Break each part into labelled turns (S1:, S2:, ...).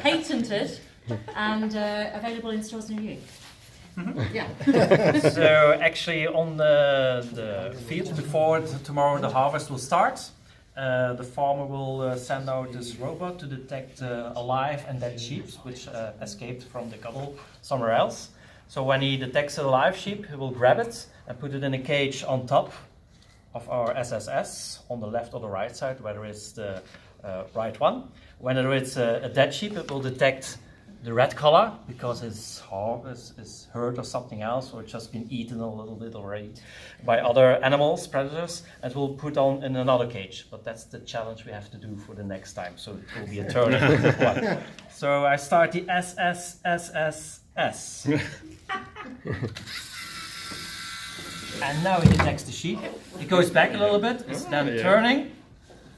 S1: patented and available in stores near you. Yeah.
S2: So actually on the field before tomorrow the harvest will start, the farmer will send out this robot to detect alive and dead sheep which escaped from the cattle somewhere else. So when he detects a live sheep, he will grab it and put it in a cage on top of our SSS on the left or the right side, whether it's the right one. Whenever it's a dead sheep, it will detect the red color because it's hurt or something else, or just been eaten a little bit already by other animals, predators, and will put on in another cage. But that's the challenge we have to do for the next time, so it will be a turning one. So I start the SSSS. And now it detects the sheep. It goes back a little bit. It's then turning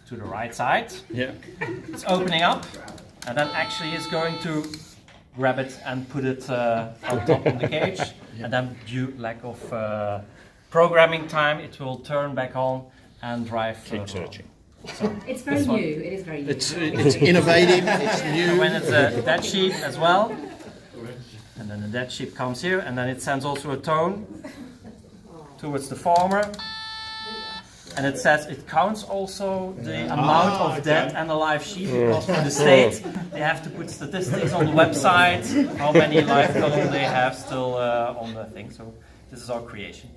S2: to the right side.
S3: Yeah.
S2: It's opening up, and then actually it's going to grab it and put it on top of the cage. And then due lack of programming time, it will turn back on and drive.
S3: Keep searching.
S2: So
S1: It's very new. It is very new.
S3: It's innovative. It's
S2: and
S3: new.
S2: when it's a dead sheep as well, and then the dead sheep comes here, and then it sends also a tone towards the farmer, and it says it counts also the amount of dead and alive sheep, because for the state they have to put statistics on the website, how many live cattle they have still on the thing. So this is our creation.